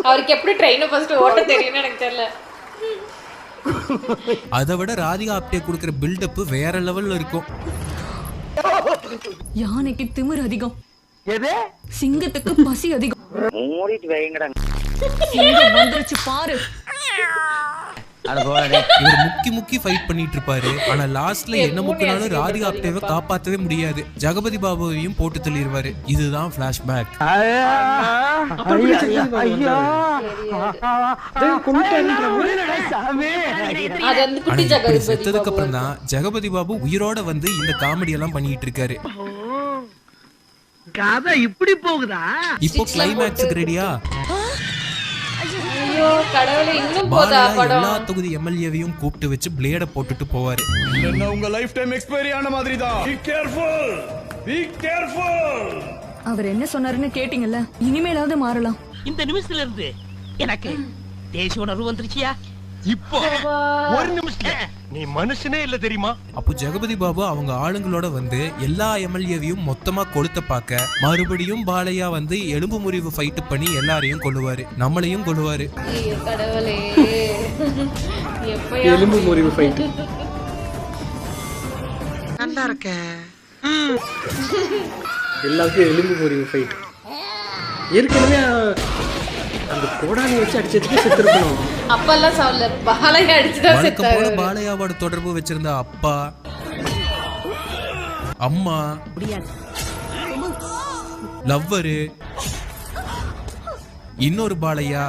அவருக்கு எப்படி ட்ரெயினை ஃபர்ஸ்ட் ஓட்ட தெரியும்னு எனக்கு தெரியல. அதை விட ராதிகா ஆப்டே கொடுக்குற பில்டப் வேற லெவல்ல இருக்கும். யானைக்கு திமிர் அதிகம், சிங்கத்துக்கு பசி அதிகம். சிங்கம் வந்துருச்சு பாரு. இவர் முக்கி ஃபைட் பண்ணிட்டு இருப்பாரு. ஆனா லாஸ்ட்ல என்ன முக்கினாலும் ராதிகா ஆப்டேவை காப்பாத்தவே முடியாது. ஜெகபதி பாபுவையும் போட்டு தள்ளிடுவாரு. இதுதான் பிளாஷ்பேக். செத்ததுக்கு அப்புறம் தான் ஜெகபதி பாபு உயிரோட வந்து இந்த காமெடி எல்லாம் பண்ணிட்டு இருக்காரு. கதை இப்படி போகுதா? இப்போ கிளைமேக்ஸ்க்கு ரெடியா? ஐயோ கடவுளே, இன்னும் போதா படம்? எல்லா தொகுதி எம்எல்ஏவையும் கூப்பிட்டு வச்சு பிளேட போட்டுட்டு போவாரு. என்ன உங்க லைஃப் டைம் எக்ஸ்பைரி ஆன மாதிரி தான். பீ கேர்ஃபுல், பீ கேர்ஃபுல். அவர் என்ன சொன்னாருன்னு கேட்டீங்கல்ல, இனிமேலாவது மாறலாம். இந்த நிமிஷத்துல இருந்து எனக்கு தேசிய உணர்வு வந்துருச்சியா? இப்போ ஒரு நிமிஷத்துல நீ மனுஷனே இல்ல தெரியுமா? அப்போ ஜெகபதி பாபு அவங்க ஆளுங்களோட வந்து எல்லா எம்எல்ஏவையும் மொத்தமா கொளுத்த பார்க்க மறுபடியும் பாலையா வந்து எலும்பு முறிவு ஃபைட் பண்ணி எல்லாரையும் கொல்லுவாரு, நம்மளையும் கொல்லுவாரு. கடவுளே, எலும்பு முறிவு ஃபைட் நல்லா இருக்க. எல்லாருக்கும் எலும்பு முறிவு ஃபைட். ஏற்கனவே அந்த கோடானி வச்சு அடிச்சதுக்கு செத்துருக்கணும். அப்பெல்லாம் சாவல, பாலையா அடிச்சுதான் செத்தாரு. பாலையாவோட தொடர்பு வச்சிருந்த அப்பா, அம்மா, லவ்வரு, இன்னொரு பாலையா,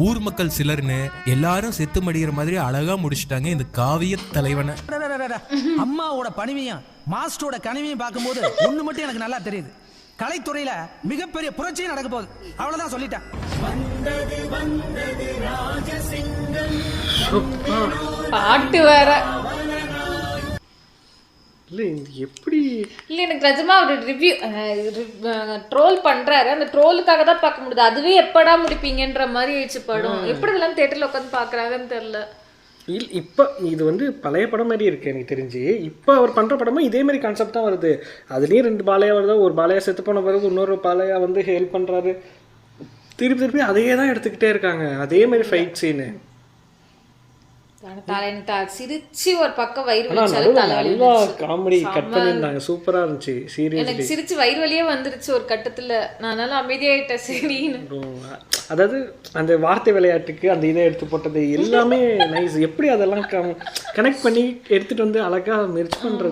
ஊர் மக்கள் சிலர்னு எல்லாரும் செத்து மடிகிற மாதிரி அழகா முடிச்சுட்டாங்க இந்த காவிய தலைவனை. அம்மாவோட பணிவையும் மாஸ்டரோட கனிவையும் பார்க்கும்போது ஒண்ணு மட்டும் எனக்கு நல்லா தெரியுது. கலைத்துறையில மிகப்பெரிய புரட்சியும் நடக்க போகுது. அவ்வளவுதான் சொல்லிட்டேன். பாட்டு வேற இல்ல எப்படி இல்ல, எனக்கு நிஜமா ஒரு ரிவ்யூ ட்ரோல் பண்றாரு. அந்த ட்ரோலுக்காக தான் பார்க்க முடியுது. அதுவே எப்படா முடிப்பீங்கன்ற மாதிரி ஆயிடுச்சு படம். எப்படி இதெல்லாம் தியேட்டர்ல உட்காந்து பாக்குறாங்கன்னு தெரியல. இப்போ இது வந்து பழைய படம் மாதிரி இருக்குது எனக்கு தெரிஞ்சு. இப்போ அவர் பண்ணுற படமும் இதே மாதிரி கான்செப்ட் தான் வருது. அதுலேயும் 2 பாலையா வருதா, ஒரு பாலையா செத்து போன பிறகு இன்னொரு பாலையா வந்து ஹெல்ப் பண்ணுறாரு. திருப்பி அதையே தான் எடுத்துக்கிட்டே இருக்காங்க, அதே மாதிரி ஃபைட் சீனு. சிரிச்சு ஒரு பக்கம் வயிறு நல்லா காமெடி கட் பண்ணியிருந்தாங்க, சூப்பராக இருந்துச்சு. சீரியஸ் எனக்கு சிரிச்சு வயிறு வலியே வந்துருச்சு ஒரு கட்டத்துல. நான் அமைதியாயிட்டேன். சரின்னு அதாவது அந்த வார்த்தை விளையாட்டுக்கு அந்த இதை எடுத்து போட்டது எல்லாமே நைஸ். எப்படி அதெல்லாம் கனெக்ட் பண்ணி எடுத்துட்டு வந்து அழகா முயற்சி பண்றது.